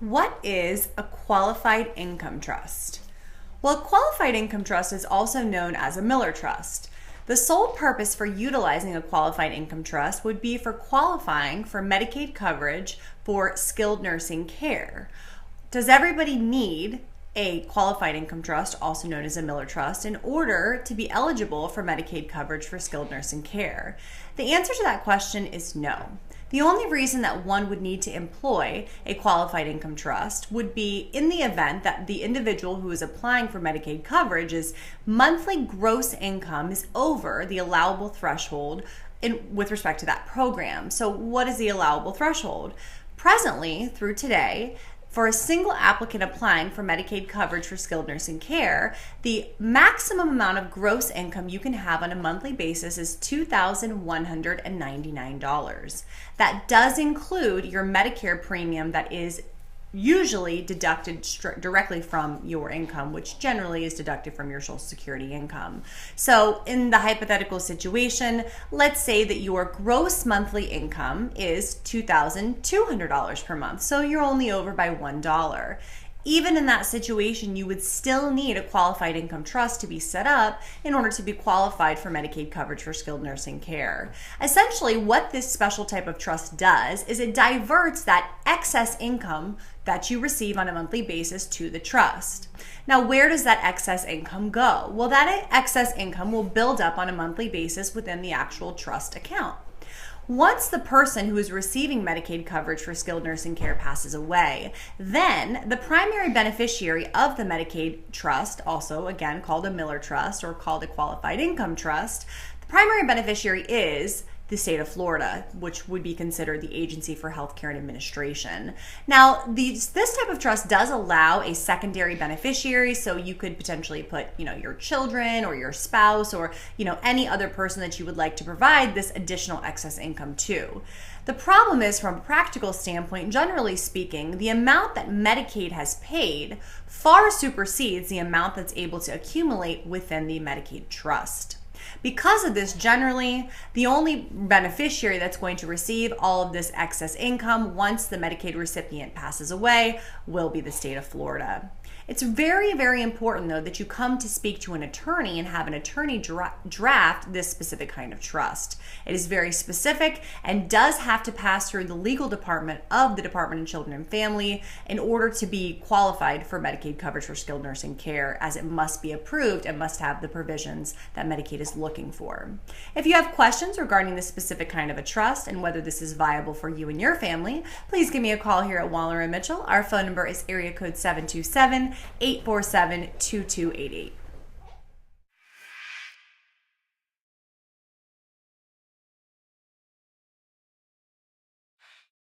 What is a qualified income trust? Well, a qualified income trust is also known as a Miller Trust. The sole purpose for utilizing a qualified income trust would be for qualifying for Medicaid coverage for skilled nursing care. Does everybody need a qualified income trust, also known as a Miller Trust, in order to be eligible for Medicaid coverage for skilled nursing care? The answer to that question is no. The only reason that one would need to employ a qualified income trust would be in the event that the individual who is applying for Medicaid coverage's monthly gross income is over the allowable threshold with respect to that program. So what is the allowable threshold? Presently, through today, for a single applicant applying for Medicaid coverage for skilled nursing care, the maximum amount of gross income you can have on a monthly basis is $2,199. That does include your Medicare premium that is usually deducted directly from your income, which generally is deducted from your Social Security income. So in the hypothetical situation, let's say that your gross monthly income is $2,200 per month, so you're only over by $1. Even in that situation, you would still need a qualified income trust to be set up in order to be qualified for Medicaid coverage for skilled nursing care. Essentially, what this special type of trust does is it diverts that excess income that you receive on a monthly basis to the trust. Now, where does that excess income go? Well, that excess income will build up on a monthly basis within the actual trust account. Once the person who is receiving Medicaid coverage for skilled nursing care passes away, then the primary beneficiary of the Medicaid trust, also again called a Miller Trust or called a qualified income trust, the primary beneficiary is the state of Florida, which would be considered the Agency for Healthcare and Administration. Now, this type of trust does allow a secondary beneficiary, so you could potentially put, your children or your spouse or, any other person that you would like to provide this additional excess income to. The problem is, from a practical standpoint, generally speaking, the amount that Medicaid has paid far supersedes the amount that's able to accumulate within the Medicaid trust. Because of this, generally, the only beneficiary that's going to receive all of this excess income once the Medicaid recipient passes away will be the state of Florida. It's very, very important, though, that you come to speak to an attorney and have an attorney draft this specific kind of trust. It is very specific and does have to pass through the legal department of the Department of Children and Family in order to be qualified for Medicaid coverage for skilled nursing care, as it must be approved and must have the provisions that Medicaid is looking for. If you have questions regarding this specific kind of a trust and whether this is viable for you and your family, please give me a call here at Waller & Mitchell. Our phone number is area code 727-847-2288.